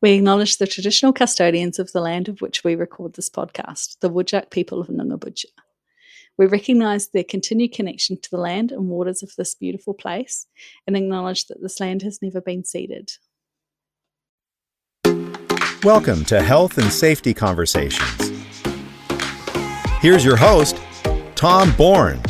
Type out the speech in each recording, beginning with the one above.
We acknowledge the traditional custodians of the land of which we record this podcast, the Whadjuk people of Noongar. We recognise their continued connection to the land and waters of this beautiful place and acknowledge that this land has never been ceded. Welcome to Health and Safety Conversations. Here's your host, Tom Bourne.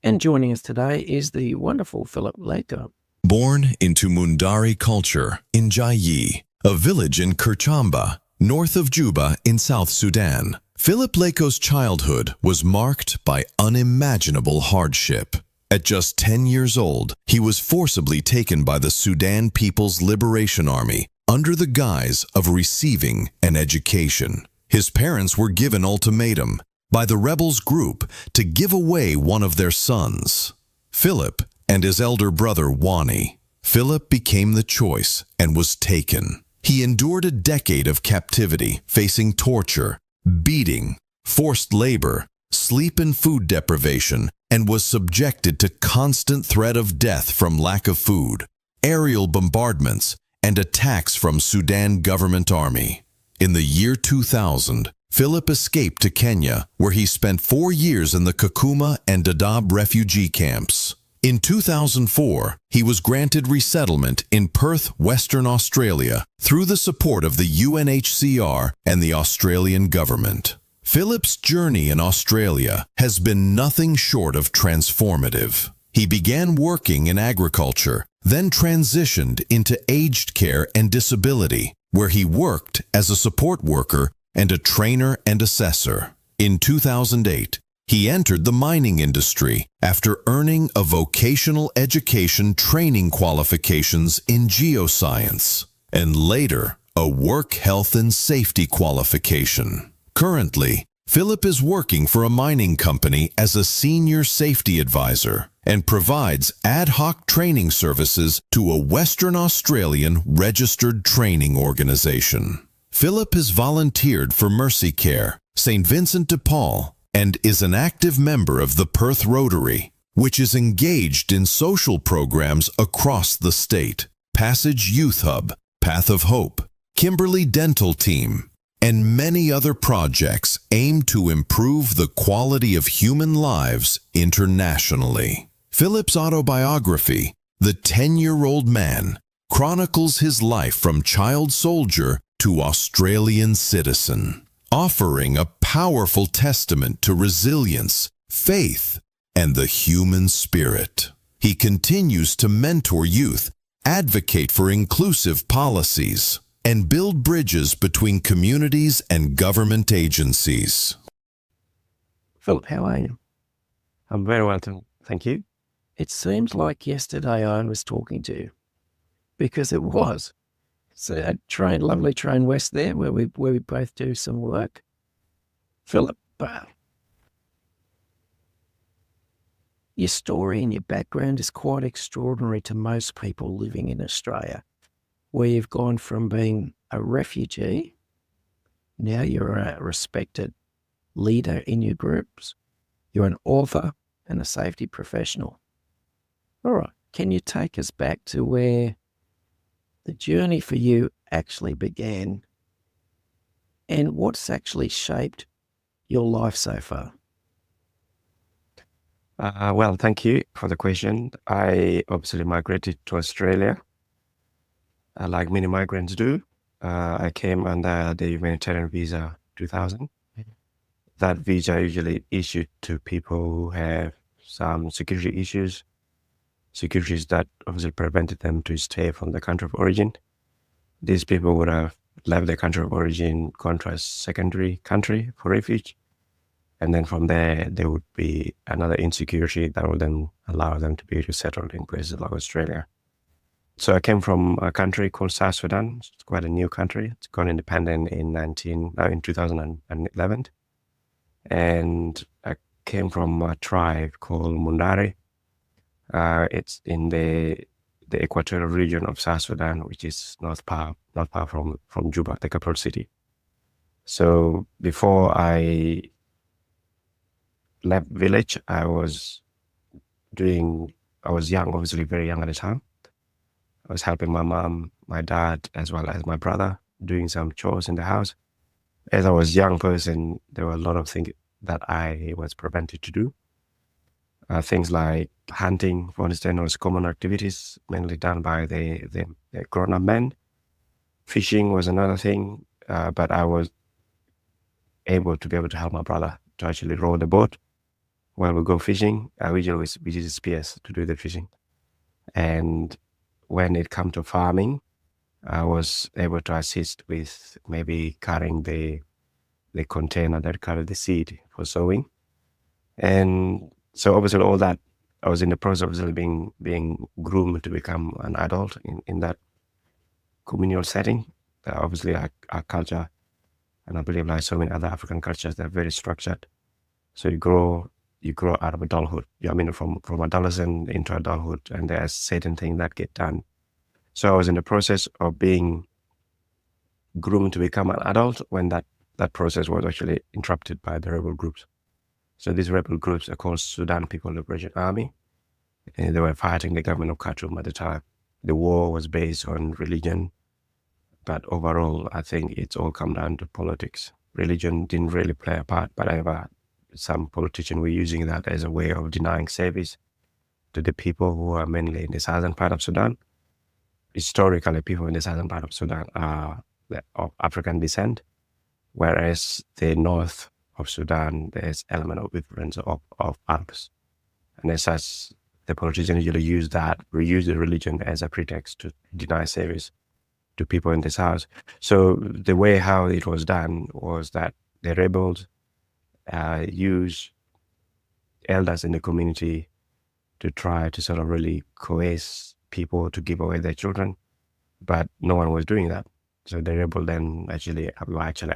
And joining us today is the wonderful Philipbecame. Born into Mundari Culture in Jayi, a village in Kerchomba, north of Juba in South Sudan, Philipbecame's childhood was marked by unimaginable hardship. At just 10 years old, he was forcibly taken by the Sudan People's Liberation Army under the guise of receiving an education. His parents were given ultimatum by the rebels group to give away one of their sons, Philip, and his elder brother Wani. Philip became the choice and was taken. He endured a decade of captivity, facing torture, beating, forced labor, sleep and food deprivation, and was subjected to constant threat of death from lack of food, aerial bombardments, and attacks from Sudan Government Army. In the year 2000, Philip escaped to Kenya, where he spent 4 years in the Kakuma and andDadaab refugee camps. In 2004, he was granted resettlement in Perth, Western Australia, through the support of the UNHCR and the Australian government. Philip's journey in Australia has been nothing short of transformative. He began working in agriculture, then transitioned into aged care and disability, where he worked as a support worker and a trainer and assessor. In 2008, he entered the mining industry after earning a vocational education training qualifications in geoscience, and later a work health and safety qualification. Currently, Philip is working for a mining company as a senior safety advisor and provides ad hoc training services to a Western Australian registered training organization. Philip has volunteered for Mercy Care, St. Vincent de Paul, and is an active member of the Perth Rotary, which is engaged in social programs across the state, Passage Youth Hub, Path of Hope, Kimberley Dental Team, and many other projects aimed to improve the quality of human lives internationally. Philip's autobiography, The 10-Year-Old Man, chronicles his life from child soldier to Australian citizen, offering a powerful testament to resilience, faith, and the human spirit. He continues to mentor youth, advocate for inclusive policies, and build bridges between communities and government agencies. Philip, how are you? I'm very well, thank you. It seems like yesterday I was talking to you, because it was. It's a lovely train west there where we both do some work. Philip, your story and your background is quite extraordinary to most people living in Australia, where you've gone from being a refugee, now you're a respected leader in your groups, you're an author and a safety professional. All right, can you take us back to where the journey for you actually began and what's actually shaped your life so far? Well, thank you for the question. I obviously migrated to Australia, like many migrants do. I came under the humanitarian visa 2000. That visa usually issued to people who have some security issues that obviously prevented them to stay from the country of origin. These people would have left the country of origin, gone to a secondary country for refuge, and then from there there would be another insecurity that would then allow them to be resettled in places like Australia. So I came from a country called South Sudan. It's quite a new country. It's gone independent in 2011, and I came from a tribe called Mundari. It's in the equatorial region of South Sudan, which is not far from Juba, the capital city. So before I left village, I was young, obviously very young at the time. I was helping my mom, my dad, as well as my brother, doing some chores in the house. As I was a young person, there were a lot of things that I was prevented to do. Things like hunting, for instance, was common activities mainly done by the grown-up men. Fishing was another thing, but I was able to help my brother to actually row the boat while we go fishing. We use spears to do the fishing. And when it come to farming, I was able to assist with maybe carrying the container that carried the seed for sowing. And so obviously all that, I was in the process of being groomed to become an adult in that communal setting. Obviously our culture, and I believe like so many other African cultures, they're very structured. So you grow out of adulthood. I mean, from adolescent into adulthood, and there are certain things that get done. So I was in the process of being groomed to become an adult when that process was actually interrupted by the rebel groups. So these rebel groups are called Sudan People Liberation Army, and they were fighting the government of Khartoum at the time. The war was based on religion, but overall, I think it's all come down to politics. Religion didn't really play a part, but however, some politicians were using that as a way of denying service to the people who are mainly in the southern part of Sudan. Historically, people in the southern part of Sudan are of African descent, whereas the north of Sudan, there's element of difference of purpose. And as such, the politicians usually reuse the religion as a pretext to deny service to people in the south. So the way how it was done was that the rebels use elders in the community to try to sort of really coerce people to give away their children, but no one was doing that. So the rebel then were actually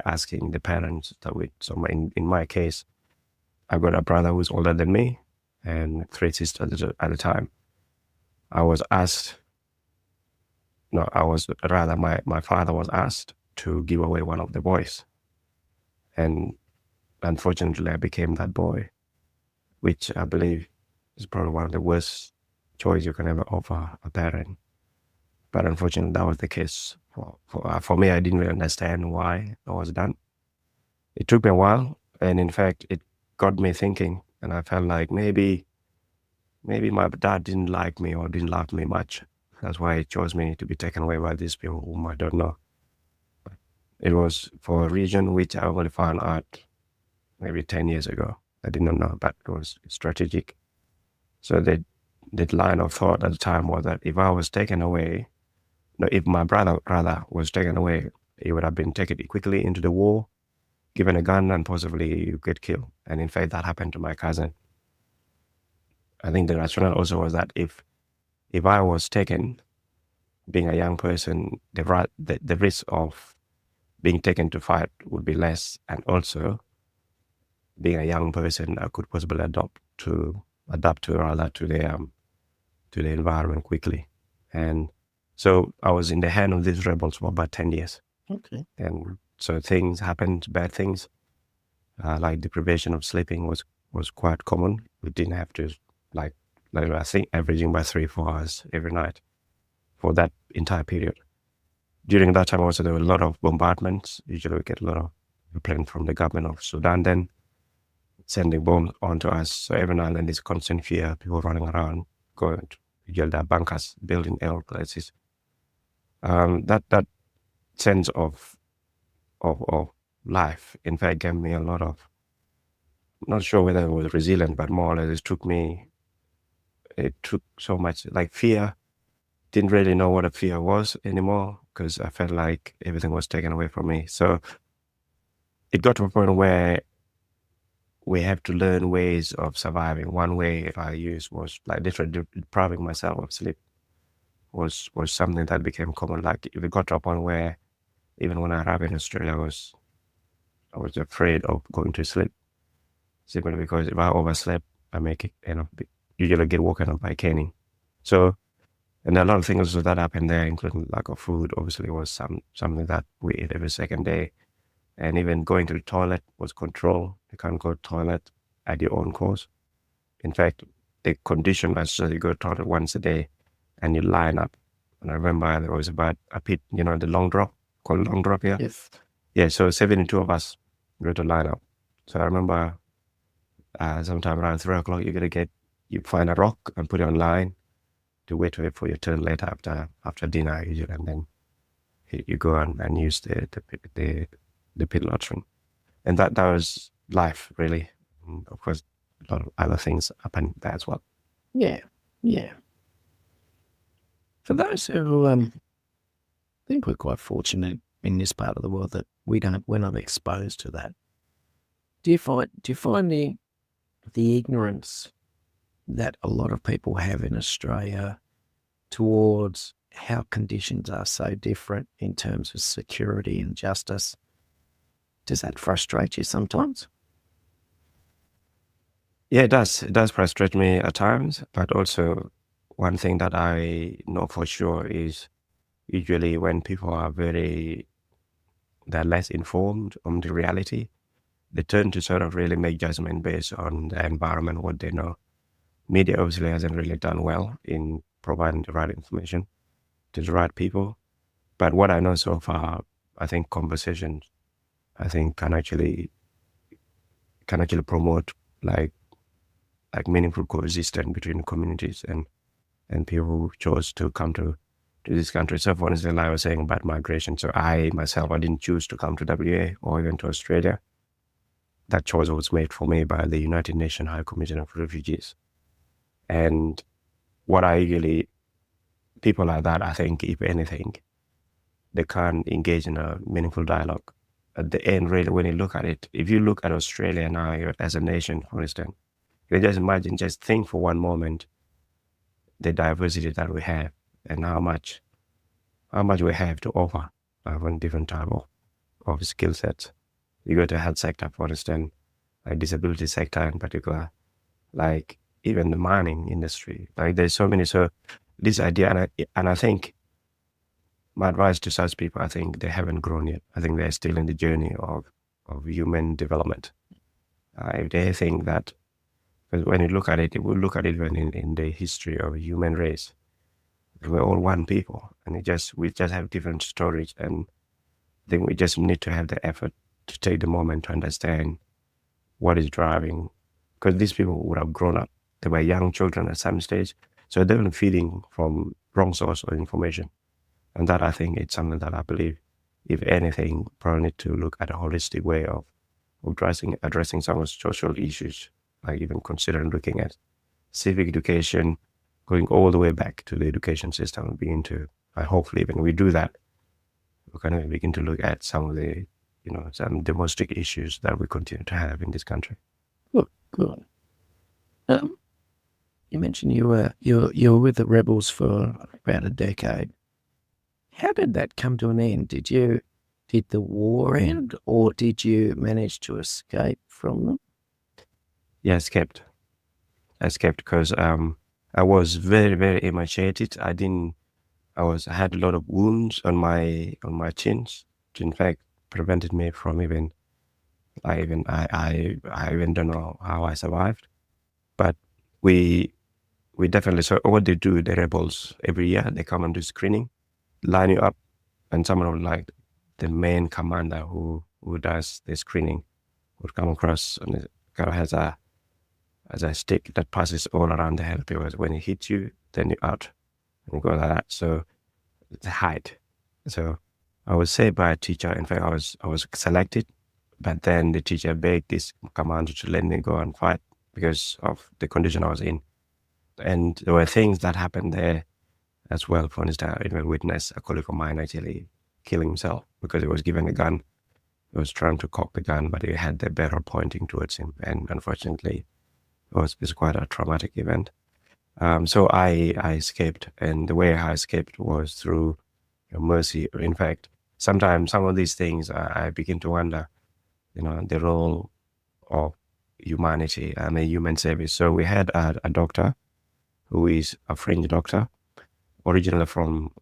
asking the parents that in my case, I've got a brother who's older than me and 3 sisters at the time. My father was asked to give away one of the boys. And unfortunately, I became that boy, which I believe is probably one of the worst choice you can ever offer a parent. But unfortunately, that was the case. For me, I didn't really understand why that was done. It took me a while, and in fact, it got me thinking, and I felt like maybe my dad didn't like me or didn't love me much. That's why he chose me to be taken away by these people whom I don't know. It was for a reason which I only found out maybe 10 years ago. I did not know, but it was strategic. So the line of thought at the time was that if my brother rather was taken away, he would have been taken quickly into the war, given a gun, and possibly you get killed. And in fact, that happened to my cousin. I think the rationale also was that if I was taken, being a young person, the risk of being taken to fight would be less, and also being a young person, I could possibly adapt to the environment quickly. And so I was in the hand of these rebels for about 10 years. Okay. And so things happened, bad things, like deprivation of sleeping was quite common. We didn't have to, like I think averaging by 3-4 hours every night for that entire period. During that time also, there were a lot of bombardments. Usually we get a lot of planes from the government of Sudan then sending bombs onto us. So every now and then there's constant fear, people running around, going to yell their bunkers, building air places. That sense of life, in fact, gave me a lot of, not sure whether it was resilient, but more or less it took so much, like fear. Didn't really know what a fear was anymore because I felt like everything was taken away from me. So it got to a point where we have to learn ways of surviving. One way I used was like literally depriving myself of sleep was something that became common. Like if it got to a point where even when I arrived in Australia, I was afraid of going to sleep simply because if I overslept, I usually get woken up by caning. So, and a lot of things that happened there, including lack of food, obviously was something that we ate every second day. And even going to the toilet was controlled. You can't go to the toilet at your own course. In fact, the condition was so you go to the toilet once a day and you line up And I remember there was about a pit, the long drop, called long drop here. Yes. Yeah, so 72 of us go to line up. So I remember sometime around 3 o'clock, you find a rock and put it on line to wait for your turn later after dinner usually, and then you go and use the pit latrine. And that was life, really. And of course, a lot of other things happen there as well. Yeah, yeah. For those who think we're quite fortunate in this part of the world that we're not exposed to that, do you find the ignorance that a lot of people have in Australia towards how conditions are so different in terms of security and justice, does that frustrate you sometimes? Yeah, it does. It does frustrate me at times, but also one thing that I know for sure is usually when people are they're less informed on the reality, they tend to sort of really make judgment based on the environment, what they know. Media obviously hasn't really done well in providing the right information to the right people. But what I know so far, I think conversations, can actually promote like meaningful coexistence between communities and people who chose to come to this country. So for instance, like I was saying about migration. So I didn't choose to come to WA or even to Australia. That choice was made for me by the United Nations High Commissioner for Refugees. And what people like that, I think, if anything, they can't engage in a meaningful dialogue. At the end, really, when you look at it, if you look at Australia now as a nation, for instance, you can just think for one moment, the diversity that we have and how much we have to offer on different type of skill sets. You go to health sector, for instance, like disability sector in particular, like even the mining industry. Like there's so many. So this idea, and I think my advice to such people, I think they haven't grown yet. I think they're still in the journey of human development. If they think that, because when you look at it, we look at it even in the history of the human race. We're all one people, and we just have different stories, and I think we just need to have the effort to take the moment to understand what is driving, because these people would have grown up. They were young children at some stage, so they've been feeding from wrong source of information. And that, I think, it's something that I believe, if anything, probably need to look at a holistic way of addressing some of the social issues, like even considering looking at civic education, going all the way back to the education system and begin to, hopefully when we do that, we kind of begin to look at some of the, some domestic issues that we continue to have in this country. Good. You mentioned you were with the rebels for about a decade. How did that come to an end? Did the war end, or did you manage to escape from them? Yeah, I escaped because I was very, very emaciated. I had a lot of wounds on my chins, which in fact prevented me from I even don't know how I survived. But we definitely, so what they do, the rebels, every year they come and do screening, line you up, and someone would, like the main commander who does the screening would come across and it kind of has a stick that passes all around the head, because when it hits you, then you're out and you go like that. So it's a height. So I was saved by a teacher. In fact, I was selected, but then the teacher begged this commander to let me go and fight because of the condition I was in. And there were things that happened there as well. For instance, I even witnessed a colleague of mine actually killing himself because he was given a gun. He was trying to cock the gun, but he had the barrel pointing towards him. And unfortunately, it's quite a traumatic event. So I escaped, and the way I escaped was through mercy. In fact, sometimes some of these things I begin to wonder, the role of humanity and a human service. So we had a doctor who is a French doctor, originally from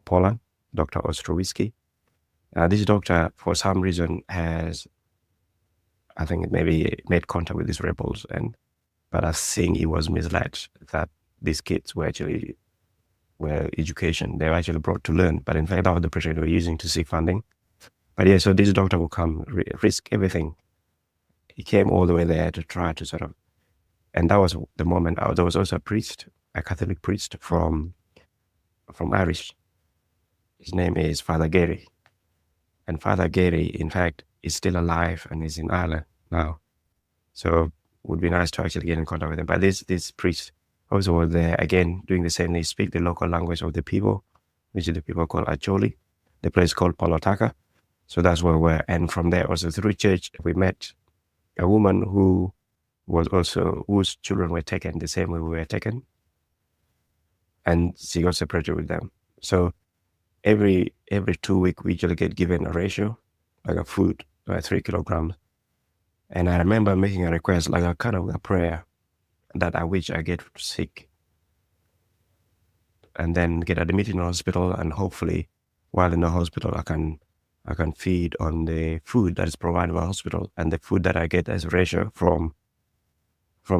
Poland, Dr. Ostrowiecki. This doctor, for some reason, has, I think, maybe made contact with these rebels, but I think he was misled that these kids were actually were education. They were actually brought to learn, but in fact, that was the pressure they were using to seek funding. But yeah, so this doctor would come, risk everything. He came all the way there to try to sort of, and that was the moment. There was also a priest, a Catholic priest from Irish. His name is Father Gary. And Father Gary, in fact, is still alive and is in Ireland now. So it would be nice to actually get in contact with him. But this priest also was there, again, doing the same. They speak the local language of the people, which is the people called Acholi. The place called Polotaka. So that's where we were. And from there, also through church, we met a woman who was also, whose children were taken the same way we were taken. And she got separated with them. So every 2 weeks, we usually get given a ratio, like a food, like 3 kilograms. And I remember making a request, like a kind of a prayer, that I wish I get sick and then get admitted in the hospital, and hopefully while in the hospital I can feed on the food that is provided by the hospital, and the food that I get as a ratio from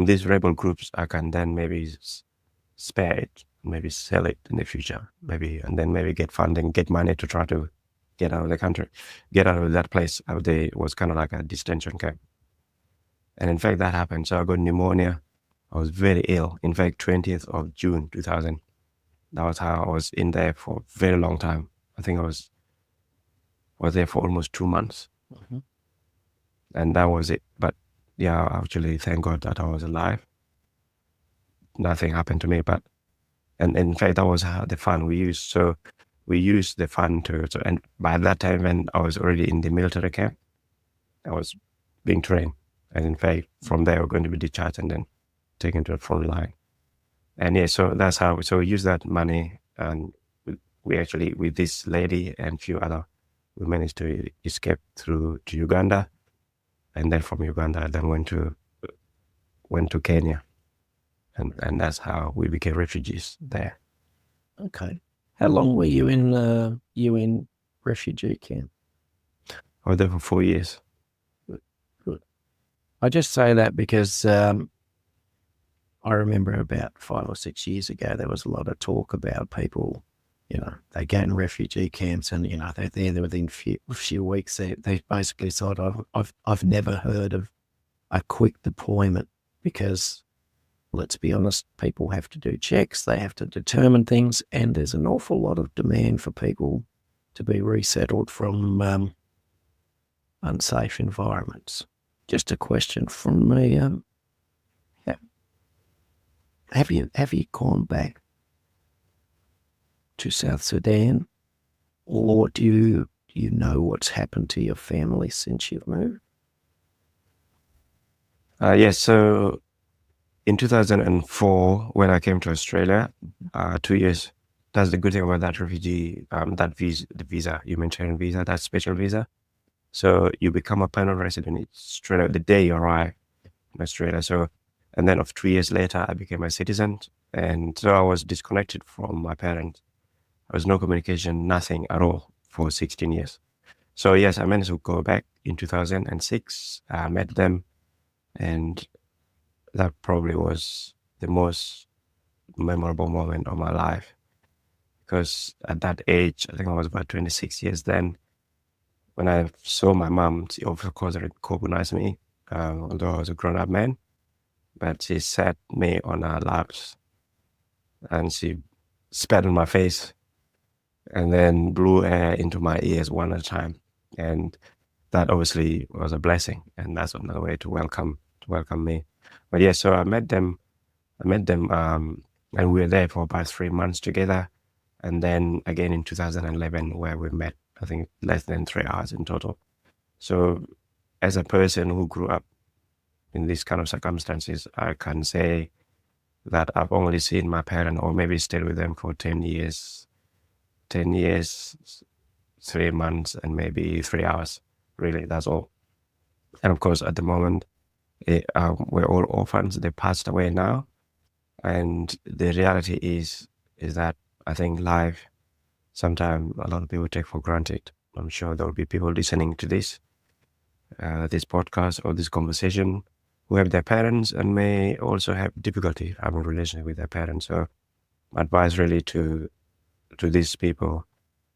these rebel groups, I can then maybe spare it, maybe sell it in the future, maybe, and then maybe get funding, get money to try to get out of the country, get out of that place. It was kind of like a detention camp. And in fact, that happened. So I got pneumonia. I was very ill. In fact, 20th of June, 2000. That was how I was in there for a very long time. I think I was there for almost 2 months. Mm-hmm. And that was it. But yeah, actually, thank God that I was alive. Nothing happened to me. And in fact, that was the fund we used. So we used the fund and by that time, when I was already in the military camp, I was being trained. And in fact, from there, we're going to be discharged and then taken to the front line. And yeah, so that's how, so we used that money, and we actually, with this lady and few other, we managed to escape to Uganda. And then from Uganda, I then went to Kenya. And that's how we became refugees there. Okay. How long were you in refugee camp? I was there for 4 years. Good. I just say that because I remember about 5 or 6 years ago, there was a lot of talk about people, they go in refugee camps and, they're there within a few weeks. They basically said, I've never heard of a quick deployment because, let's be honest, people have to do checks, they have to determine things, and there's an awful lot of demand for people to be resettled from unsafe environments. Just a question from me. Have you gone back to South Sudan, or do you know what's happened to your family since you've moved? Yes, so in 2004, when I came to Australia, 2 years, that's the good thing about that refugee, the visa, humanitarian visa, that special visa. So you become a permanent resident straight out the day you arrive in Australia. So, and then of 2 years later, I became a citizen. And so I was disconnected from my parents. There was no communication, nothing at all for 16 years. So yes, I managed to go back in 2006. I met them, and that probably was the most memorable moment of my life, because at that age, I think I was about 26 years then, when I saw my mom, she of course recognized me, although I was a grown-up man, but she sat me on her laps and she spat on my face and then blew air into my ears one at a time. And that obviously was a blessing, and that's another way to welcome me. But yeah, so I met them, and we were there for about 3 months together. And then again in 2011, where we met, I think less than 3 hours in total. So as a person who grew up in these kind of circumstances, I can say that I've only seen my parents, or maybe stayed with them for 10 years, 3 months, and maybe 3 hours. Really, that's all. And of course, at the moment, we're all orphans. They passed away now. And the reality is that I think life, sometimes a lot of people take for granted. I'm sure there will be people listening to this podcast or this conversation who have their parents and may also have difficulty having a relationship with their parents. So my advice really to to these people,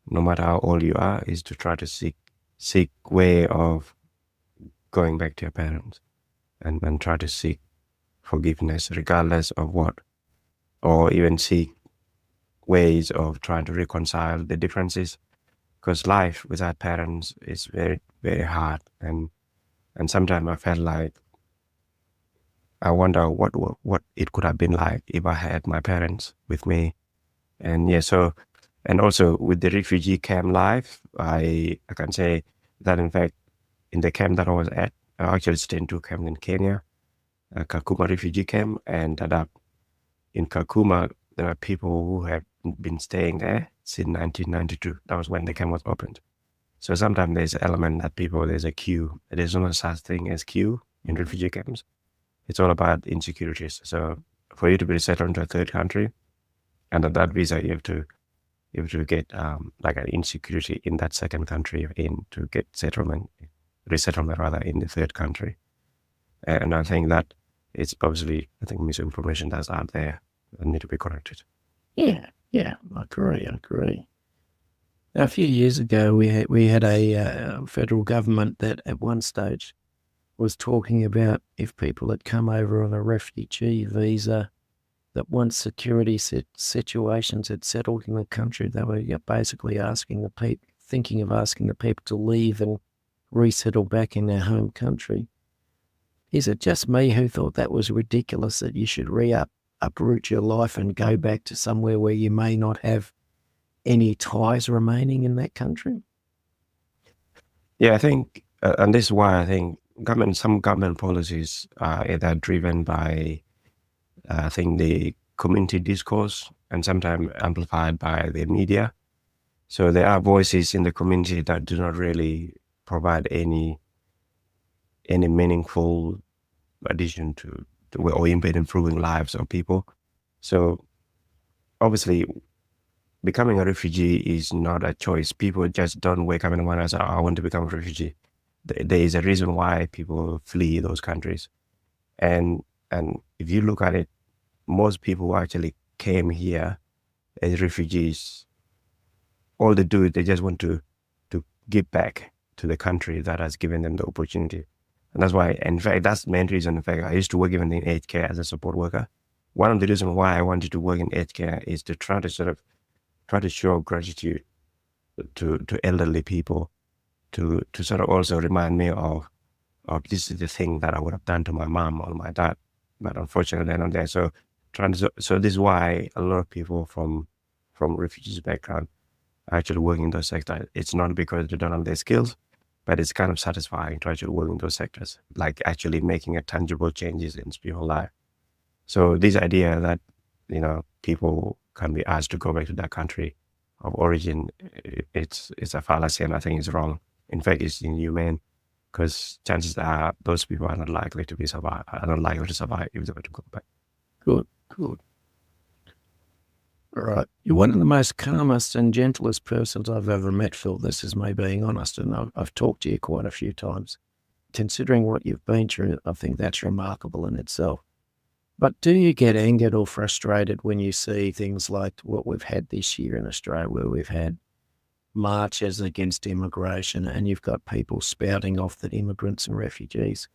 no matter how old you are, is to try to seek way of going back to your parents and try to seek forgiveness regardless of what, or even seek ways of trying to reconcile the differences, because life without parents is very, very hard. And sometimes I felt like I wonder what it could have been like if I had my parents with me. And yeah, so, and also with the refugee camp life, I can say that in fact, in the camp that I was at, I actually stayed in 2 camps in Kenya, Kakuma Refugee Camp and DadaAab. In Kakuma, there are people who have been staying there since 1992. That was when the camp was opened. So sometimes there's an element that there's a queue. There's no such thing as queue in refugee camps. It's all about insecurities. So for you to be resettled into a third country, under that visa, you have to get like an insecurity in that second country you're in to get resettlement rather, in the third country. And I think that it's obviously, I think, misinformation that's out there that need to be corrected. Yeah, I agree. Now, a few years ago, we had a federal government that at one stage was talking about if people had come over on a refugee visa, that once security situations had settled in the country, they were basically thinking of asking the people to leave and resettle back in their home country. Is it just me who thought that was ridiculous, that you should uproot your life and go back to somewhere where you may not have any ties remaining in that country? Yeah, I think, and this is why I think some government policies are either driven by, I think, the community discourse and sometimes amplified by the media. So there are voices in the community that do not really provide any meaningful addition to or improving lives of people. So obviously, becoming a refugee is not a choice. People just don't wake up in the morning and say, I want to become a refugee. There is a reason why people flee those countries. And if you look at it, most people who actually came here as refugees, all they do is they just want to give back to the country that has given them the opportunity. And that's why, in fact, that's the main reason. In fact, I used to work even in aged care as a support worker. One of the reasons why I wanted to work in aged care is to try to show gratitude to elderly people, to sort of also remind me of this is the thing that I would have done to my mom or my dad, but unfortunately they're not there. So this is why a lot of people from refugees background are actually working in those sectors. It's not because they don't have their skills, but it's kind of satisfying to actually work in those sectors, like actually making a tangible changes in people's life. So this idea that, people can be asked to go back to their country of origin, it's a fallacy, and I think it's wrong. In fact, it's inhumane, because chances are those people are not likely to survive if they were to go back. Good. All right. You're one of the most calmest and gentlest persons I've ever met, Phil. This is me being honest, and I've talked to you quite a few times. Considering what you've been through, I think that's remarkable in itself. But do you get angered or frustrated when you see things like what we've had this year in Australia, where we've had marches against immigration, and you've got people spouting off that immigrants and refugees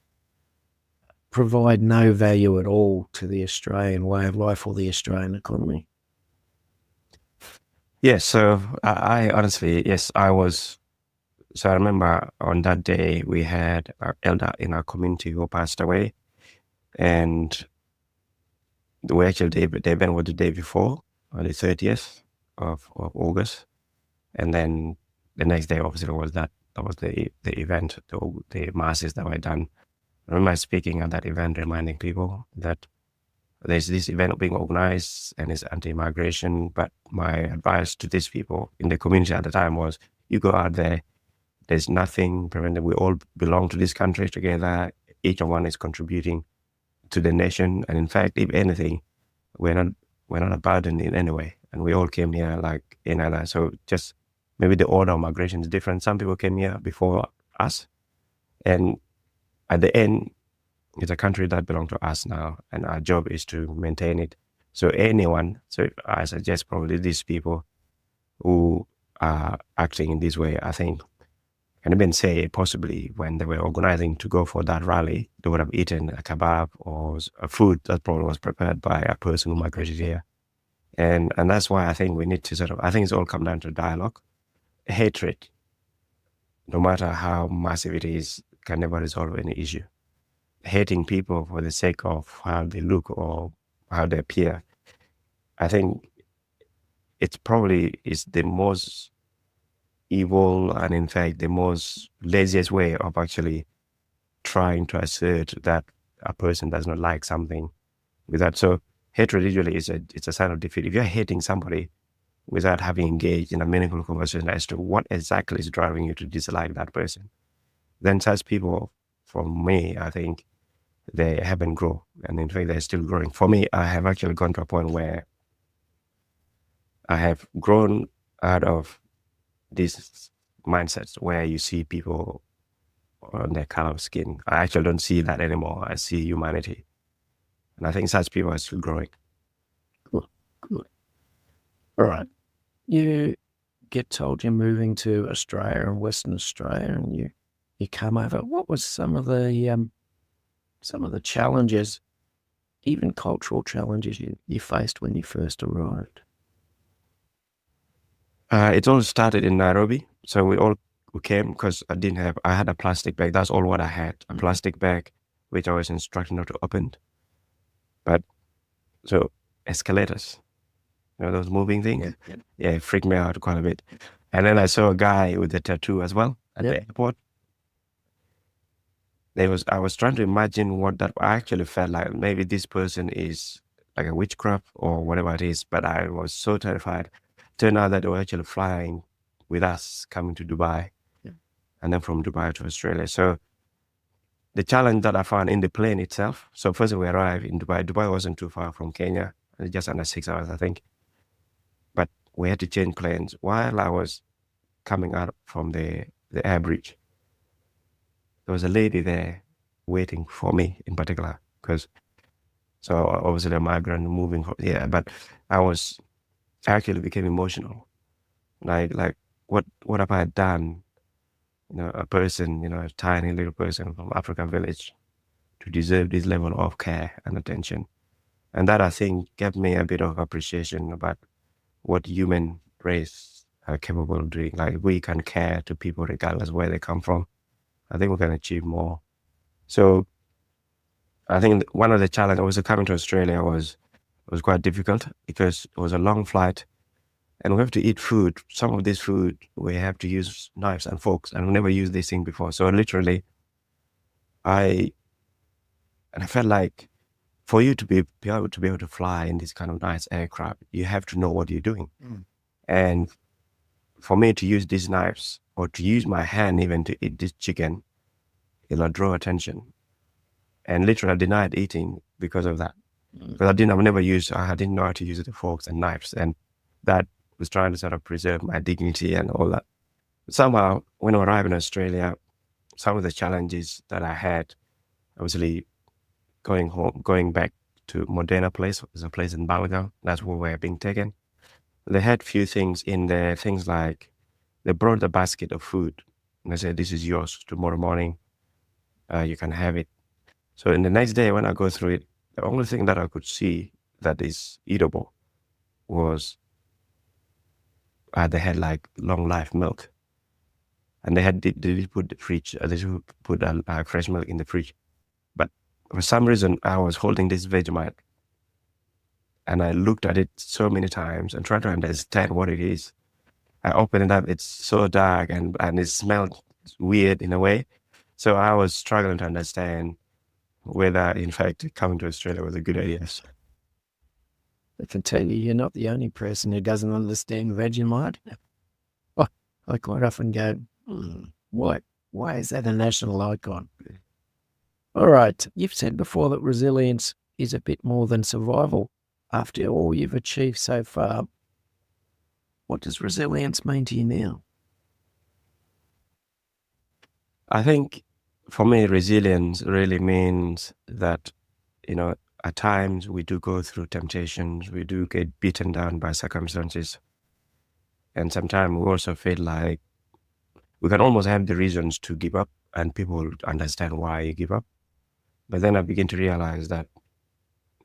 provide no value at all to the Australian way of life or the Australian economy? Yes, so I honestly, yes, I was. So I remember on that day we had our elder in our community who passed away, and the event was the day before, on the 30th of August, and then the next day obviously was that was the event, the masses that were done. I remember speaking at that event, reminding people that there's this event being organized and it's anti-immigration, but my advice to these people in the community at the time was, you go out there, there's nothing preventing. We all belong to this country together. Each one is contributing to the nation, and in fact, if anything, we're not a burden in any way, and we all came here like in other. So just maybe the order of migration is different. Some people came here before us, and at the end, it's a country that belongs to us now, and our job is to maintain it. So I suggest probably these people who are acting in this way. I think I can even say possibly when they were organizing to go for that rally, they would have eaten a kebab or a food that probably was prepared by a person who migrated here. And that's why I think we need to I think it's all come down to dialogue. Hatred, no matter how massive it is, can never resolve any issue. Hating people for the sake of how they look or how they appear, I think it probably is the most evil and in fact the most laziest way of actually trying to assert that a person does not like something with that. So hatred usually it's a sign of defeat. If you're hating somebody without having engaged in a meaningful conversation as to what exactly is driving you to dislike that person, then such people, for me, I think they haven't grown. And in fact, they're still growing. For me, I have actually gone to a point where I have grown out of these mindsets where you see people on their color of skin. I actually don't see that anymore. I see humanity. And I think such people are still growing. Good. All right. You get told you're moving to Australia and Western Australia, and you come over. What was some of the challenges, even cultural challenges you faced when you first arrived? It all started in Nairobi. So we came because I had a plastic bag. That's all what I had, a plastic bag, which I was instructed not to open. But so escalators, those moving things. Yeah, it freaked me out quite a bit. And then I saw a guy with a tattoo as well at the airport. I was trying to imagine what that actually felt like. Maybe this person is like a witchcraft or whatever it is, but I was so terrified. Turned out that they were actually flying with us coming to Dubai and then from Dubai to Australia. So the challenge that I found in the plane itself, so first we arrived in Dubai. Dubai wasn't too far from Kenya, just under 6 hours, I think. But we had to change planes while I was coming out from the air bridge. There was a lady there waiting for me in particular, so obviously a migrant moving, but I actually became emotional. Like what have I done, a person, a tiny little person from African village to deserve this level of care and attention? And that, I think, gave me a bit of appreciation about what human race are capable of doing. Like, we can care to people regardless where they come from. I think we can achieve more. So I think one of the challenges was coming to Australia was quite difficult because it was a long flight and we have to eat food. Some of this food, we have to use knives and forks, and we never used this thing before. So literally, I felt like for you to be able to fly in this kind of nice aircraft, you have to know what you're doing. And for me to use these knives or to use my hand even to eat this chicken, it'll draw attention. And literally, I denied eating because of that. Because I didn't know how to use the forks and knives. And that was trying to sort of preserve my dignity and all that. Somehow, when I arrived in Australia, some of the challenges that I had, obviously going back to Modena place, there's a place in Balga, that's where we're being taken. They had few things in there, things like they brought a basket of food and they said, this is yours tomorrow morning. You can have it. So in the next day when I go through it, the only thing that I could see that is eatable was they had like long life milk. And they did put the fridge, they put fresh milk in the fridge. But for some reason, I was holding this Vegemite and I looked at it so many times and tried to understand what it is. I opened it up, it's so dark and it smelled weird in a way. So I was struggling to understand whether, in fact, coming to Australia was a good idea. I can tell you, you're not the only person who doesn't understand Vegemite. Oh, I quite often go, why is that a national icon? All right, you've said before that resilience is a bit more than survival. After all you've achieved so far, what does resilience mean to you now? I think for me, resilience really means that, at times we do go through temptations, we do get beaten down by circumstances. And sometimes we also feel like we can almost have the reasons to give up, and people understand why you give up. But then I begin to realize that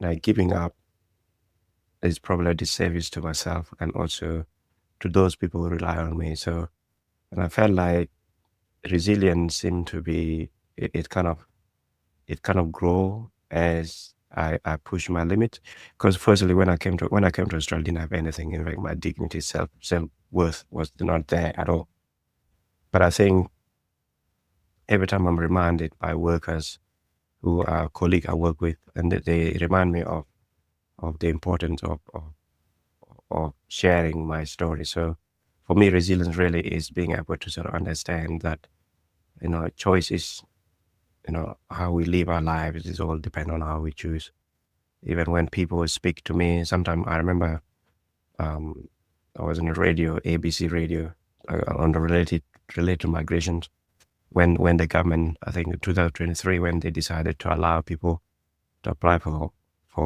like giving up is probably a disservice to myself and also to those people who rely on me. So, and I felt like resilience seemed to be it kind of grow as I push my limit. Because firstly, when I came to Australia, I didn't have anything. In fact, my dignity, self worth was not there at all. But I think every time I'm reminded by workers who are colleagues I work with, and they remind me of the importance of sharing my story. So for me, resilience really is being able to sort of understand that, choice is, how we live our lives is all depend on how we choose. Even when people speak to me, sometimes I remember I was on the radio, ABC radio, on the related to migrations, when the government, I think in 2023, when they decided to allow people to apply for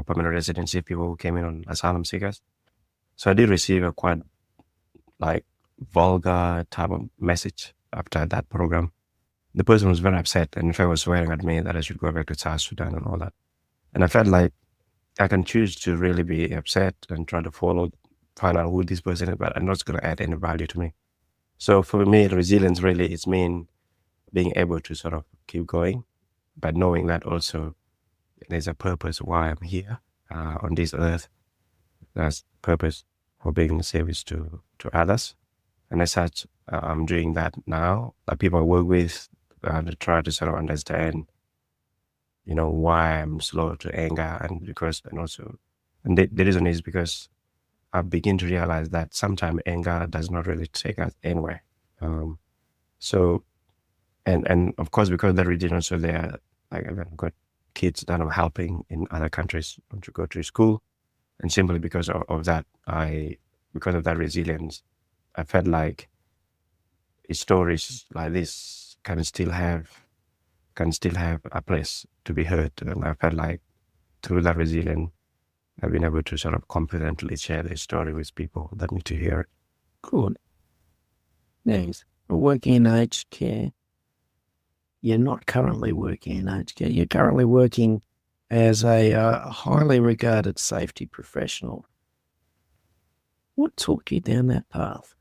permanent residency, people who came in on asylum seekers. So I did receive a quite like vulgar type of message after that program. The person was very upset and in fact was swearing at me that I should go back to South Sudan and all that. And I felt like I can choose to really be upset and try to find out who this person is, but I'm not going to add any value to me. So for me, resilience really is mean being able to sort of keep going, but knowing that also there's a purpose why I'm here on this earth. There's purpose for being of service to others. And as such, I'm doing that now. The people I work with to try to sort of understand, why I'm slow to anger, and the reason is because I begin to realize that sometimes anger does not really take us anywhere. So, and of course, because the region also there, like I've got kids that I'm helping in other countries to go to school, and simply because of that, because of that resilience, I felt like stories like this can still have a place to be heard. And I felt like through that resilience, I've been able to sort of confidently share this story with people that need to hear it. Good. Thanks. Working in aged care. You're not currently working in aged care. You're currently working as a highly regarded safety professional. What took you down that path?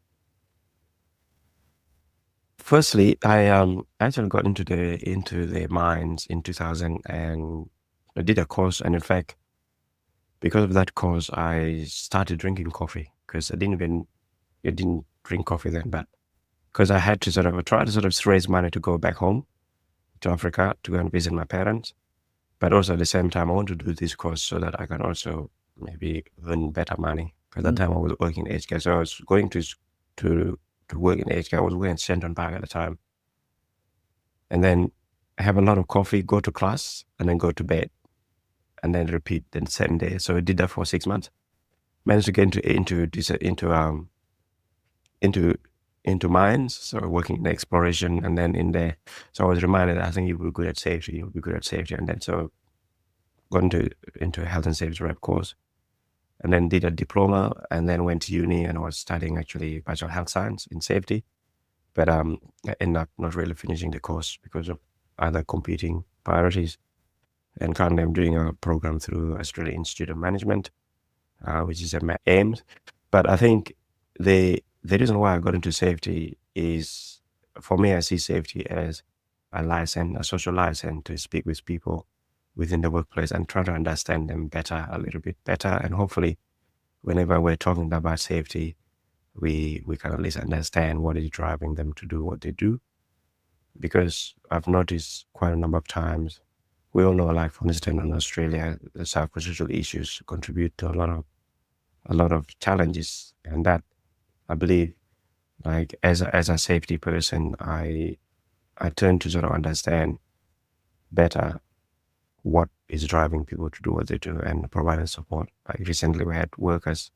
Firstly, I actually got into the mines in 2000, and I did a course. And in fact, because of that course, I started drinking coffee, because I didn't drink coffee then, but because I had to try to raise money to go back home to Africa to go and visit my parents. But also at the same time, I want to do this course so that I can also maybe earn better money. Because at that time I was working in aged care. So I was going to work in aged care. I was working in Shenton Park at the time. And then I have a lot of coffee, go to class, and then go to bed, and then repeat the same day. So I did that for 6 months. Managed to get into mines, so working in exploration, and then in there. So I was reminded, I think you'll be good at safety, and then so got into a health and safety rep course, and then did a diploma, and then went to uni, and I was studying actually bachelor health science in safety, but I ended up not really finishing the course because of other competing priorities. And currently I'm doing a program through Australian Institute of Management, which is AIMS. But I think the reason why I got into safety is, for me, I see safety as a social license to speak with people within the workplace and try to understand them better, a little bit better. And hopefully, whenever we're talking about safety, we can at least understand what is driving them to do what they do. Because I've noticed quite a number of times, we all know, like for instance, in Australia, the psychosocial issues contribute to a lot of challenges, and that, I believe, like as a safety person, I tend to sort of understand better what is driving people to do what they do and provide support. Like recently, we had workers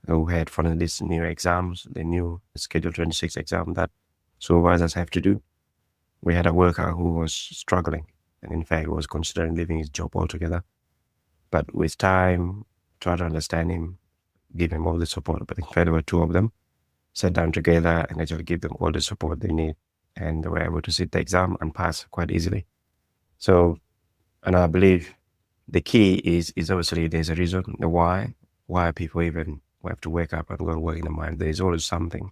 who had from these new exams, the new Schedule 26 exam that supervisors have to do. We had a worker who was struggling, and in fact was considering leaving his job altogether. But with time, try to understand him, give him all the support. But in fact, there were two of them. sat down together and actually give them all the support they need. And they were able to sit the exam and pass quite easily. So, and I believe the key is obviously there's a reason, the why people even have to wake up and go and work in the mine. There's always something.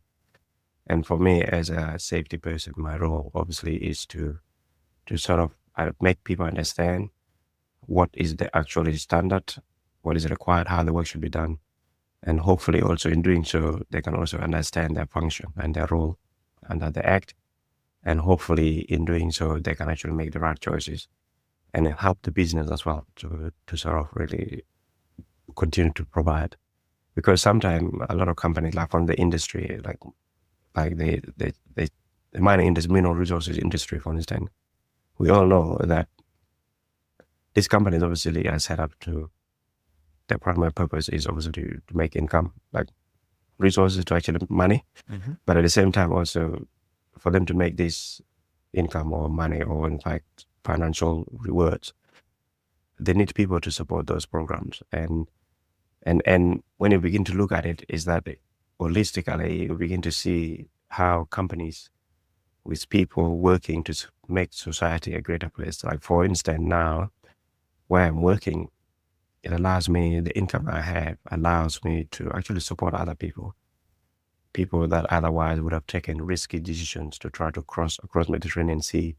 And for me, as a safety person, my role obviously is to sort of make people understand what is the actual standard, what is required, how the work should be done. And hopefully also in doing so, they can also understand their function and their role under the act. And hopefully in doing so, they can actually make the right choices and help the business as well to sort of really continue to provide. Because sometimes a lot of companies, like from the industry, like the mining industry, mineral resources industry, for instance, we all know that these companies obviously are set up to, their primary purpose is obviously to make income, like resources to actually money. But at the same time also for them to make this income or money or in fact financial rewards, they need people to support those programs. And when you begin to look at it, is that holistically you begin to see how companies with people working to make society a greater place. Like for instance, now where I'm working, it allows me, the income I have allows me to actually support other people that otherwise would have taken risky decisions to try to cross across Mediterranean Sea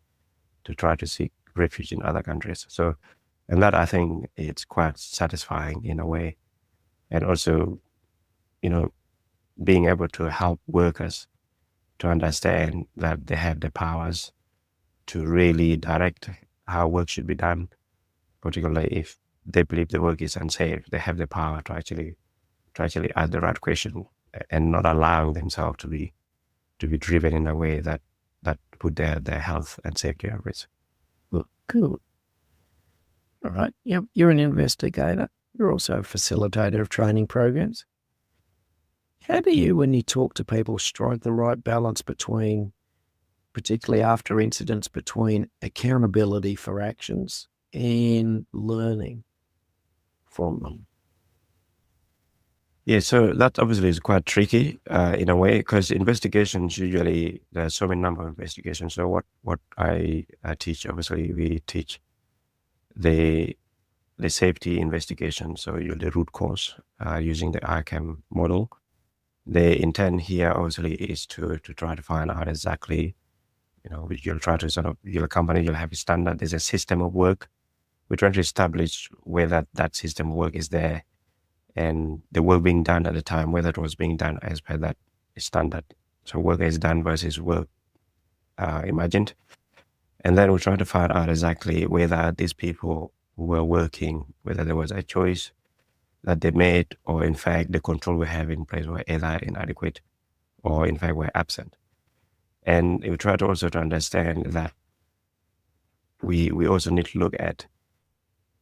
to try to seek refuge in other countries. So, and that I think it's quite satisfying in a way. And also, being able to help workers to understand that they have the powers to really direct how work should be done, particularly if they believe the work is unsafe, they have the power to actually ask the right question and not allowing themselves to be driven in a way that put their health and safety at risk. Well, cool. All right. Yep. You're an investigator. You're also a facilitator of training programs. How do you, when you talk to people, strike the right balance between, particularly after incidents, between accountability for actions and learning from them? Yeah, so that obviously is quite tricky in a way, because investigations usually, there's so many number of investigations. So what I teach, obviously we teach the safety investigation, so the root cause using the ICAM model. The intent here obviously is to try to find out exactly, you'll try to sort of, you'll have a standard, there's a system of work. We're trying to establish whether that system of work is there and the work being done at the time, whether it was being done as per that standard. So work is done versus work imagined. And then we're trying to find out exactly whether these people who were working, whether there was a choice that they made, or in fact the control we have in place were either inadequate or in fact were absent. And we try to also to understand that we also need to look at,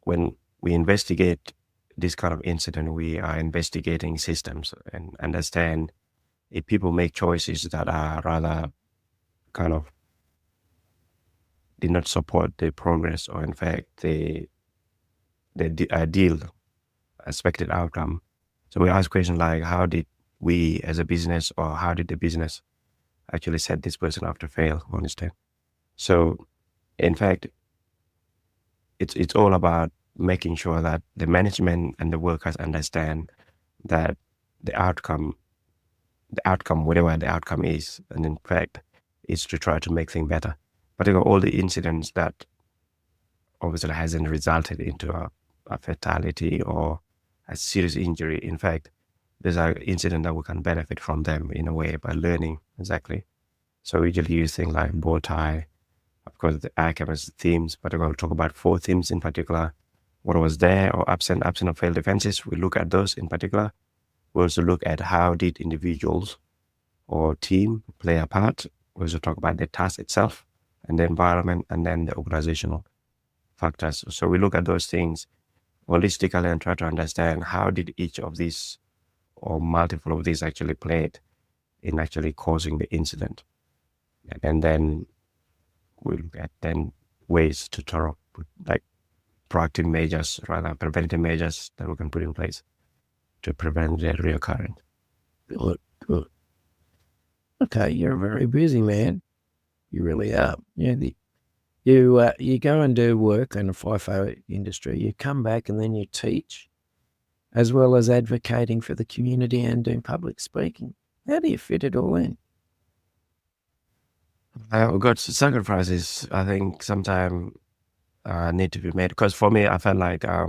when we investigate this kind of incident, we are investigating systems and understand if people make choices that are rather kind of did not support the progress or in fact the ideal expected outcome. So we ask questions like, how did we as a business, or how did the business actually set this person up to fail, understand? So in fact, it's all about making sure that the management and the workers understand that the outcome, whatever the outcome is, and in fact, is to try to make things better. Particularly all the incidents that obviously hasn't resulted into a fatality or a serious injury. In fact, there's an incident that we can benefit from them in a way by learning exactly. So we usually use things like bow tie. Of course, the ICAM has themes, but we're going to talk about 4 themes in particular. What was there or absent of failed defenses. We look at those in particular. We also look at how did individuals or team play a part. We also talk about the task itself and the environment and then the organizational factors. So we look at those things holistically and try to understand how did each of these or multiple of these actually played in actually causing the incident. And then we look at then ways to put like proactive measures, rather preventive measures that we can put in place to prevent the reoccurrence. Good. okay, you're a very busy man. You really are. You go and do work in the FIFO industry. You come back and then you teach, as well as advocating for the community and doing public speaking. How do you fit it all in? I've got sacrifices, I think, sometimes need to be made. Because for me, I felt like I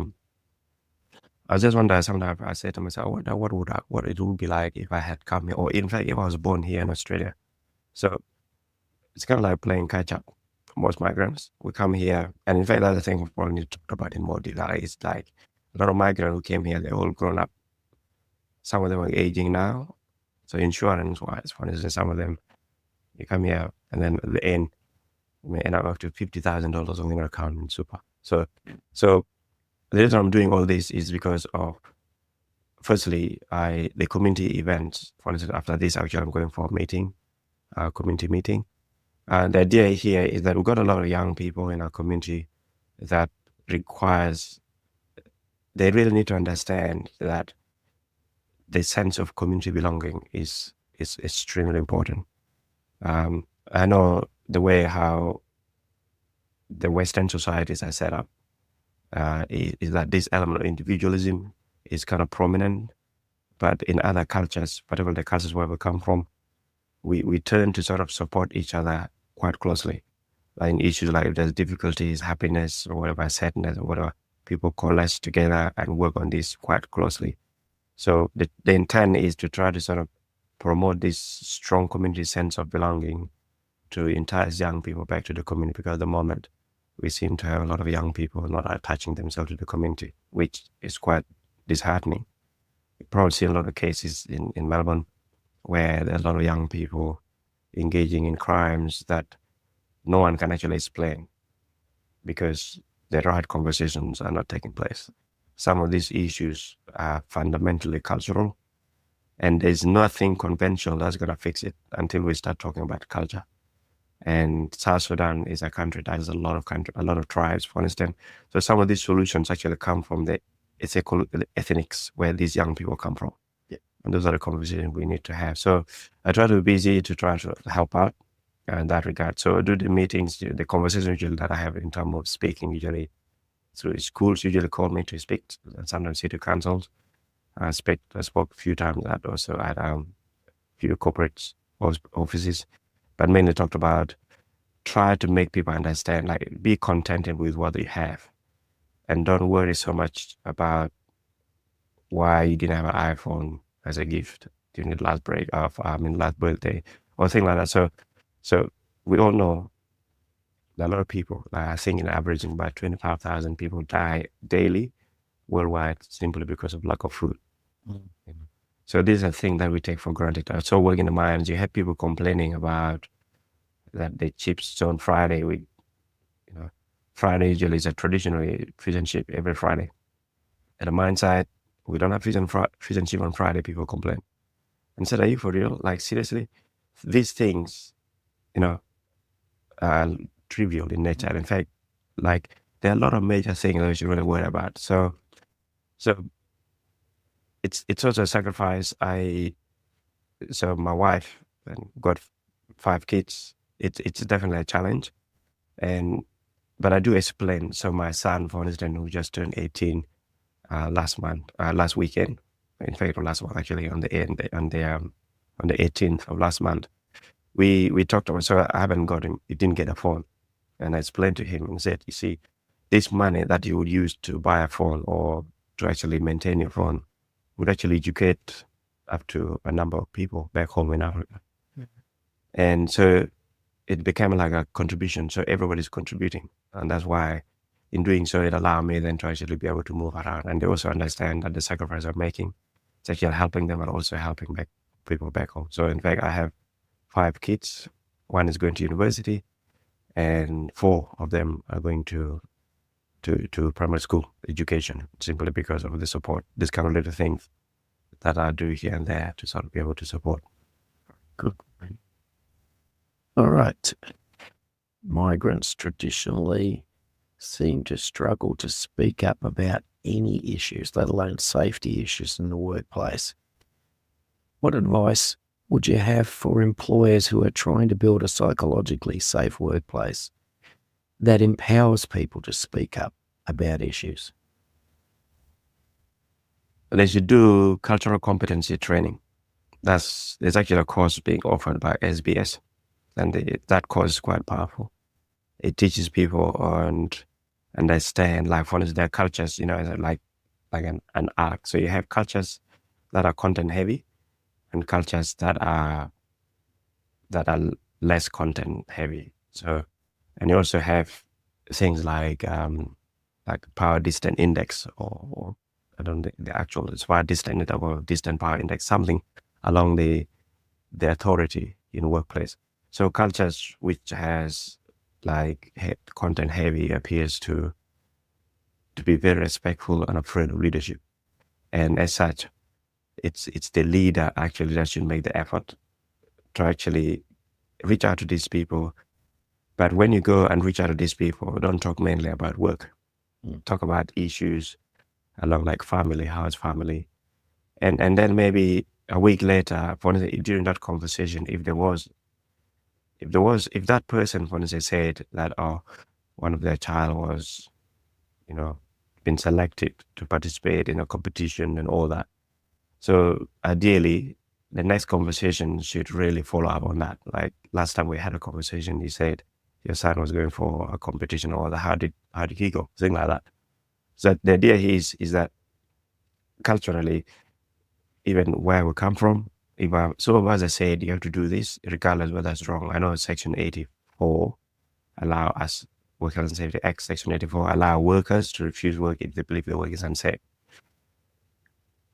was just wondering, sometimes I say to myself, what it would be like if I had come here, or in fact, if I was born here in Australia. So it's kind of like playing catch up for most migrants. We come here, and in fact, that's the thing we probably need to talk about in more detail. It's like a lot of migrants who came here, they're all grown up. Some of them are aging now. So insurance-wise, for instance, some of them, you come here, and then at the end, you may end up to $50,000 on your account in super. So the reason I'm doing all this is because of, firstly, the community events. For instance, after this, actually, I'm going for a meeting, community meeting. The idea here is that we've got a lot of young people in our community that they really need to understand that the sense of community belonging is extremely important. I know the way how the Western societies are set up is that this element of individualism is kind of prominent, but in other cultures, particularly the cultures where we come from, we turn to sort of support each other quite closely. Like in issues like if there's difficulties, happiness, or whatever, sadness, or whatever, people coalesce together and work on this quite closely. So the intent is to try to sort of promote this strong community sense of belonging to entice young people back to the community, because at the moment we seem to have a lot of young people not attaching themselves to the community, which is quite disheartening. You probably see a lot of cases in Melbourne where there's a lot of young people engaging in crimes that no one can actually explain because the right conversations are not taking place. Some of these issues are fundamentally cultural, and there's nothing conventional that's going to fix it until we start talking about culture. And South Sudan is a country that has a lot of tribes, for instance. So some of these solutions actually come from the ethnics where these young people come from. Yeah. And those are the conversations we need to have. So I try to be busy to try to help out in that regard. So I do the meetings, the conversations usually that I have in terms of speaking, usually through schools usually call me to speak, and sometimes city councils. I spoke a few times at also at few corporate offices, but mainly talked about try to make people understand, like be contented with what you have, and don't worry so much about why you didn't have an iPhone as a gift during the last birthday or thing like that. So we all know that a lot of people, like I think in average about 25,000 people die daily worldwide simply because of lack of food. So this is a thing that we take for granted. I saw working in the mines, you have people complaining about that the chips on Friday. Friday usually is a traditional fish and chip every Friday. At the mine site, we don't have fish and chip on Friday. People complain and said, "Are you for real? Like seriously?" These things, are trivial in nature. In fact, like there are a lot of major things that we should really worry about. So it's also a sacrifice. So my wife got 5 kids. It's definitely a challenge, but I do explain. So my son, for instance, who just turned 18 last weekend, in fact, last month actually, on the 18th of last month, we talked about. So I haven't got him. He didn't get a phone, and I explained to him and said, "You see, this money that you would use to buy a phone or to actually maintain your phone would actually educate up to a number of people back home in Africa." Mm-hmm. And so it became like a contribution. So everybody's contributing. And that's why in doing so, it allowed me then to actually be able to move around. And they also understand that the sacrifice I'm making is actually helping them and also helping people back home. So in fact, I have 5 kids. 1 is going to university and 4 of them are going to primary school education, simply because of the support, this kind of little things that I do here and there to sort of be able to support. Good. All right. Migrants traditionally seem to struggle to speak up about any issues, let alone safety issues in the workplace. What advice would you have for employers who are trying to build a psychologically safe workplace that empowers people to speak up about issues? They should do cultural competency training. There's actually a course being offered by SBS, and that course is quite powerful. It teaches people and understand, like, for instance, their cultures, like an arc. So you have cultures that are content heavy and cultures that are less content heavy. So, and you also have things like power distance index, or I don't think the actual, it's power distance or distant power index, something along the authority in workplace. So cultures which has like content heavy appears to be very respectful and afraid of leadership, and as such, it's the leader actually that should make the effort to actually reach out to these people. But when you go and reach out to these people, don't talk mainly about work. Talk about issues along like family, how's family, and then maybe a week later, for instance, during that conversation, if that person, for instance, said that one of their child was, been selected to participate in a competition and all that. So ideally, the next conversation should really follow up on that. Like last time we had a conversation, he said your son was going for a competition, or how did he go? Thing like that. So the idea is that culturally, even where we come from, if some of us have said you have to do this, regardless whether it's wrong. I know Section 84 allow us, Work Health and Safety Act, Section 84 allow workers to refuse work if they believe the work is unsafe.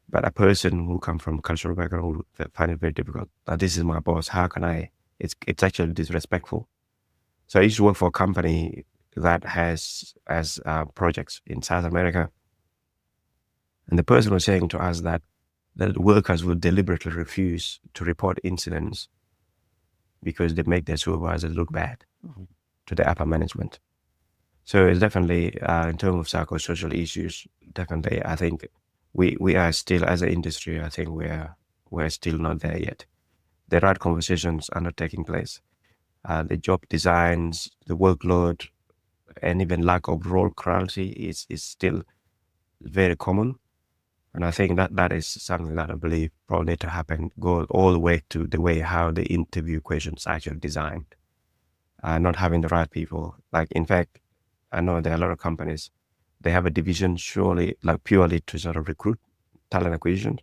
But a person who comes from cultural background would find it very difficult. This is my boss. How can I? It's actually disrespectful. So I used to work for a company that has projects in South America, and the person was saying to us that workers will deliberately refuse to report incidents because they make their supervisors look bad to the upper management. So it's definitely, in terms of psychosocial issues, definitely, I think we are still, as an industry, I think we're still not there yet. The right conversations are not taking place. The job designs, the workload, and even lack of role clarity is still very common. And I think that is something that I believe probably need to happen, go all the way to the way how the interview questions are actually designed. Not having the right people. Like, in fact, I know there are a lot of companies, they have a division surely, like purely to sort of recruit talent acquisition.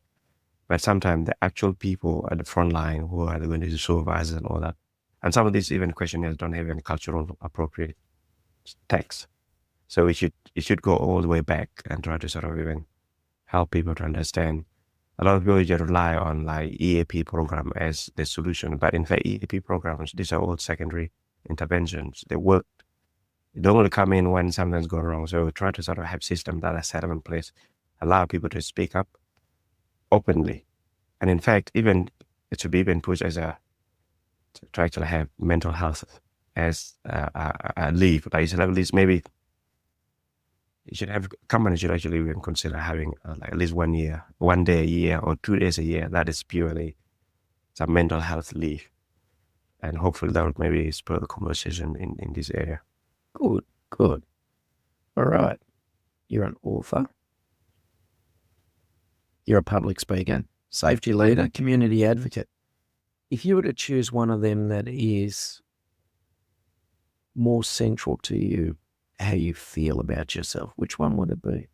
But sometimes the actual people at the front line who are going to be supervisors and all that. And some of these even questionnaires don't have any cultural appropriate text. So it should go all the way back and try to sort of even help people to understand. A lot of people just rely on like EAP program as the solution, but in fact EAP programs, these are all secondary interventions. They work. They don't only come in when something's going wrong. So we try to sort of have systems that are set up in place, allow people to speak up openly, and in fact, even it should be even pushed as to actually have mental health as a leave. Like, at least maybe you should have, companies should actually even consider having like at least 1 day a year, or 2 days a year that is purely some mental health leave, and hopefully that would maybe spur the conversation in this area. Good. All right. You're an author. You're a public speaker, safety leader, community advocate. If you were to choose one of them that is more central to you, how you feel about yourself, which one would it be?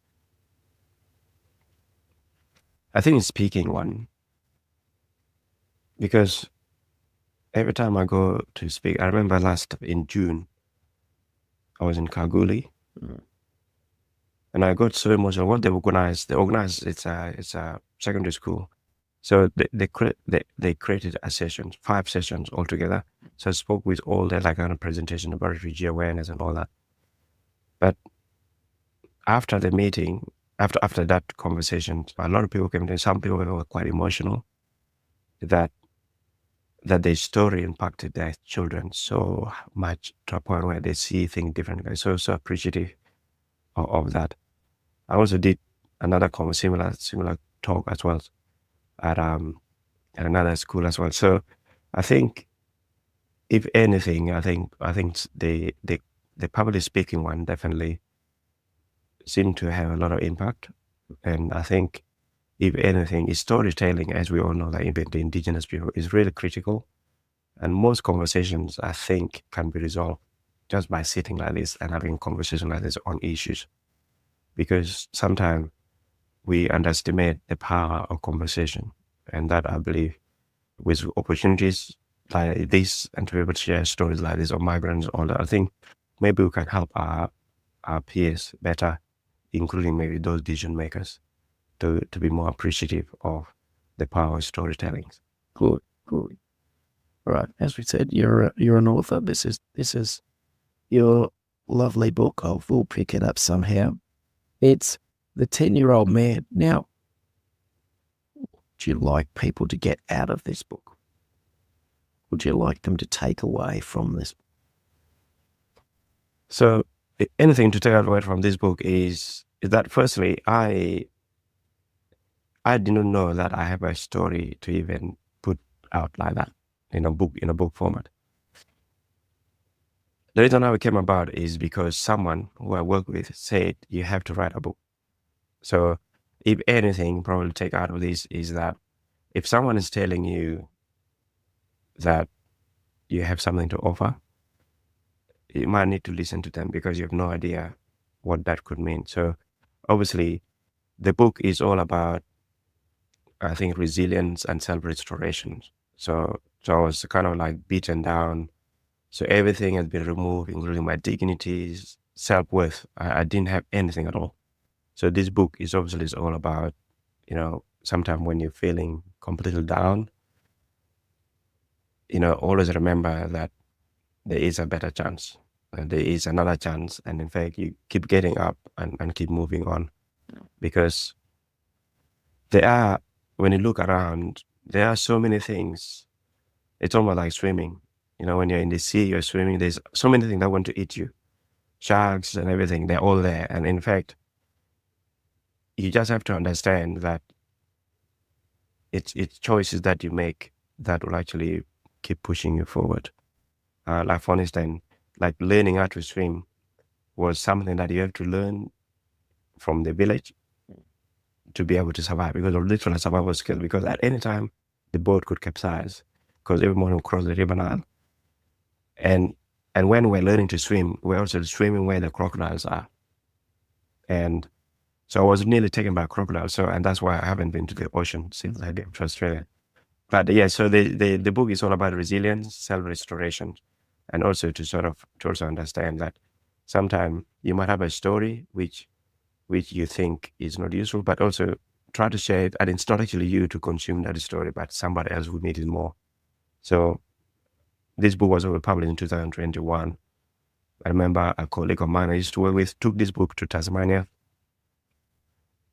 I think it's speaking one. Because every time I go to speak, I remember in June, I was in Kalgoorlie, and I got so emotional. What they organized, it's a secondary school. So they created a session, 5 sessions altogether. So I spoke with all their kind of presentation about refugee awareness and all that. But after the meeting, after that conversation, a lot of people came in. Some people were quite emotional that their story impacted their children so much to a point where they see things differently. So appreciative of that. I also did another similar talk as well at at another school as well. So I think, if anything, I think the public speaking one definitely seemed to have a lot of impact. And I think, if anything, storytelling, as we all know, that the indigenous people, is really critical. And most conversations, I think, can be resolved just by sitting like this and having a conversation like this on issues. Because sometimes we underestimate the power of conversation. And that, I believe, with opportunities like this, and to be able to share stories like this of migrants, all that, I think maybe we can help our peers better, including maybe those decision makers, to be more appreciative of the power of storytelling. Good. All right. As we said, you're an author. This is your lovely book. We'll pick it up somehow. It's The 10-Year-Old Man. Now, what would you like people to get out of this book? Would you like them to take away from this? So anything to take away from this book is that, firstly, I didn't know that I have a story to even put out like that in a book format. The reason how it came about is because someone who I work with said, you have to write a book. So if anything, probably take out of this is that if someone is telling you that you have something to offer, you might need to listen to them, because you have no idea what that could mean. So obviously, the book is all about, I think, resilience and self-restoration. So I was kind of like beaten down. So everything has been removed, including my dignity, self-worth. I didn't have anything at all. So this book is obviously all about, sometimes when you're feeling completely down, always remember that there is a better chance. There is another chance. And in fact, you keep getting up and keep moving on. Because when you look around, there are so many things. It's almost like swimming. When you're in the sea, you're swimming, there's so many things that want to eat you. Sharks and everything, they're all there. And in fact, you just have to understand that it's choices that you make that will actually keep pushing you forward. Like, for instance, like learning how to swim was something that you have to learn from the village to be able to survive, because of literal survival skill. Because at any time, the boat could capsize, because everyone will cross the river Nile. And when we're learning to swim, we're also swimming where the crocodiles are. And so I was nearly taken by a crocodile. And that's why I haven't been to the ocean since I came to Australia. But yeah, so the book is all about resilience, self-restoration, and also to also understand that sometimes you might have a story which you think is not useful, but also try to share it. And it's not actually you to consume that story, but somebody else who needs it more. So this book was published in 2021. I remember a colleague of mine I used to work with took this book to Tasmania.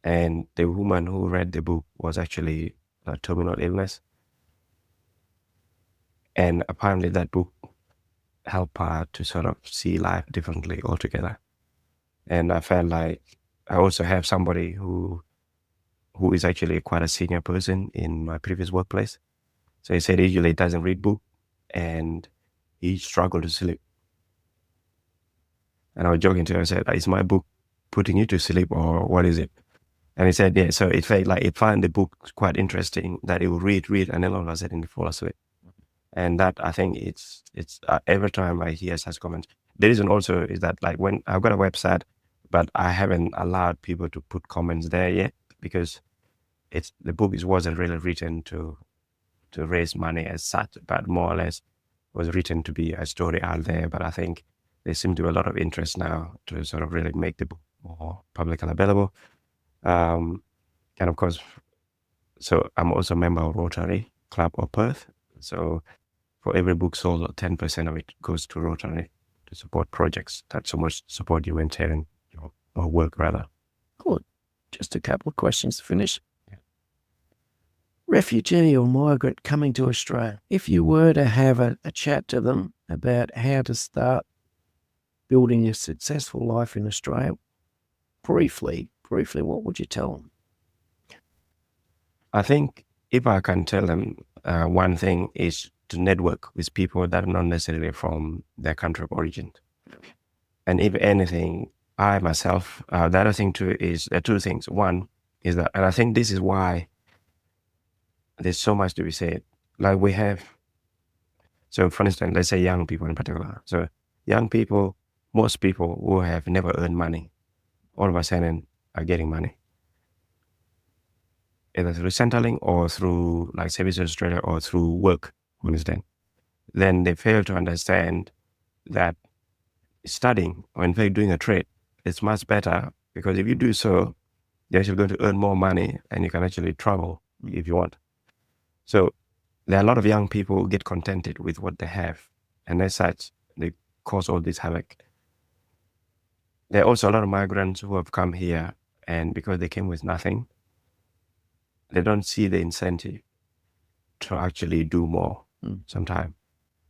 And the woman who read the book was actually a terminal illness. And apparently that book helped her to sort of see life differently altogether. And I felt like I also have somebody who is actually quite a senior person in my previous workplace. So he said he usually doesn't read book and he struggled to sleep. And I was joking to him, I said, is my book putting you to sleep or what is it? And he said, yeah. So it felt like it found the book quite interesting, that it would read, and then all of a sudden it fall asleep. And that, I think it's every time I hear such comments. The reason also is that, like, when I've got a website, but I haven't allowed people to put comments there yet, because the book wasn't really written to raise money as such, but more or less was written to be a story out there. But I think there seems to be a lot of interest now to sort of really make the book more publicly available. And of course, so I'm also a member of Rotary Club of Perth. So for every book sold, 10% of it goes to Rotary to support projects that so much support humanitarian or work, rather. Good. Just a couple of questions to finish. Yeah. Refugee or migrant coming to Australia, if you were to have a chat to them about how to start building a successful life in Australia, briefly, what would you tell them? I think if I can tell them, one thing is to network with people that are not necessarily from their country of origin. And if anything, I myself, the other thing too is there are two things. One is that, and I think this is why there's so much to be said. Like we have, so for instance, let's say young people in particular. So young people, most people who have never earned money, all of a sudden are getting money. Either through Centrelink or through like Services Australia or through work, for instance. Then they fail to understand that studying or in fact doing a trade is much better, because if you do so, you're actually going to earn more money and you can actually travel if you want. So there are a lot of young people who get contented with what they have, and as such, they cause all this havoc. There are also a lot of migrants who have come here, and because they came with nothing, they don't see the incentive to actually do more sometimes.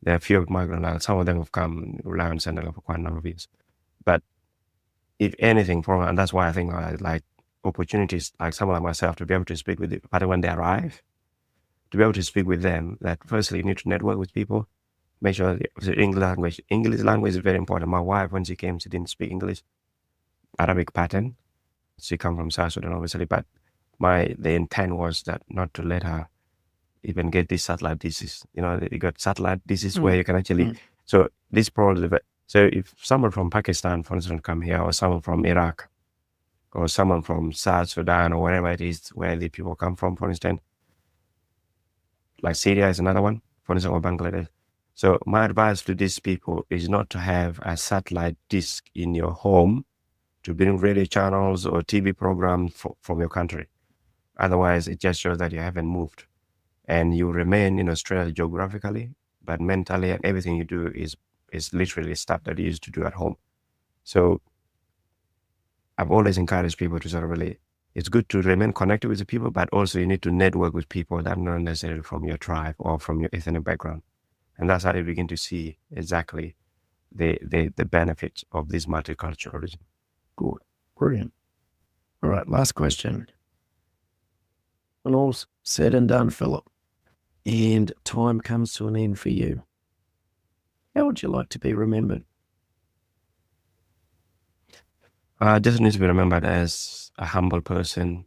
There are few migrants, some of them have come rely on Centrelink for quite a number of years. But if anything, and that's why I think I like opportunities like someone like myself to be able to speak with them, but when they arrive, to be able to speak with them, that firstly you need to network with people, make sure the English language is very important. My wife, when she came, she didn't speak English, Arabic pattern. She come from South Sudan, obviously, but the intent was that not to let her even get this satellite disease. You know, you got satellite disease where you can actually, so this probably, so if someone from Pakistan, for instance, come here, or someone from Iraq, or someone from South Sudan, or wherever it is where the people come from, for instance, like Syria is another one, for instance, or Bangladesh. So my advice to these people is not to have a satellite disk in your home to bring radio channels or TV programs from your country. Otherwise, it just shows that you haven't moved. And you remain in Australia geographically, but mentally and everything you do is literally stuff that you used to do at home. So I've always encouraged people to sort of really, it's good to remain connected with the people, but also you need to network with people that are not necessarily from your tribe or from your ethnic background. And that's how you begin to see exactly the benefits of this multiculturalism. Good. Brilliant. All right, last question. When all's said and done, Philip, and time comes to an end for you, how would you like to be remembered? I just need to be remembered as a humble person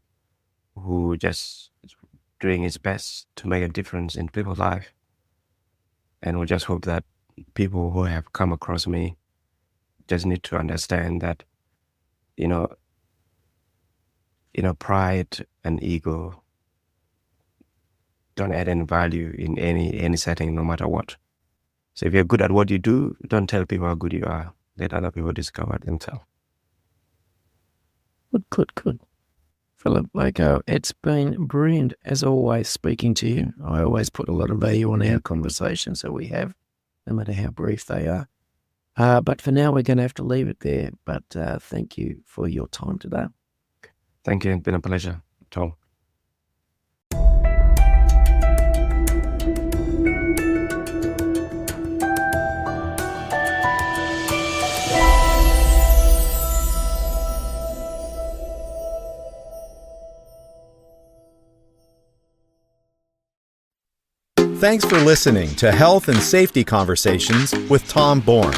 who just is doing his best to make a difference in people's life. And we just hope that people who have come across me just need to understand that, pride and ego don't add any value in any setting, no matter what. So if you're good at what you do, don't tell people how good you are. Let other people discover themselves. Good. Philip Lako, it's been brilliant as always speaking to you. I always put a lot of value on our conversations that we have, no matter how brief they are. But for now, we're going to have to leave it there. But thank you for your time today. Thank you. It's been a pleasure, Tom. Thanks for listening to Health and Safety Conversations with Tom Bourne.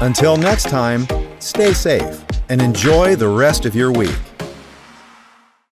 Until next time, stay safe and enjoy the rest of your week.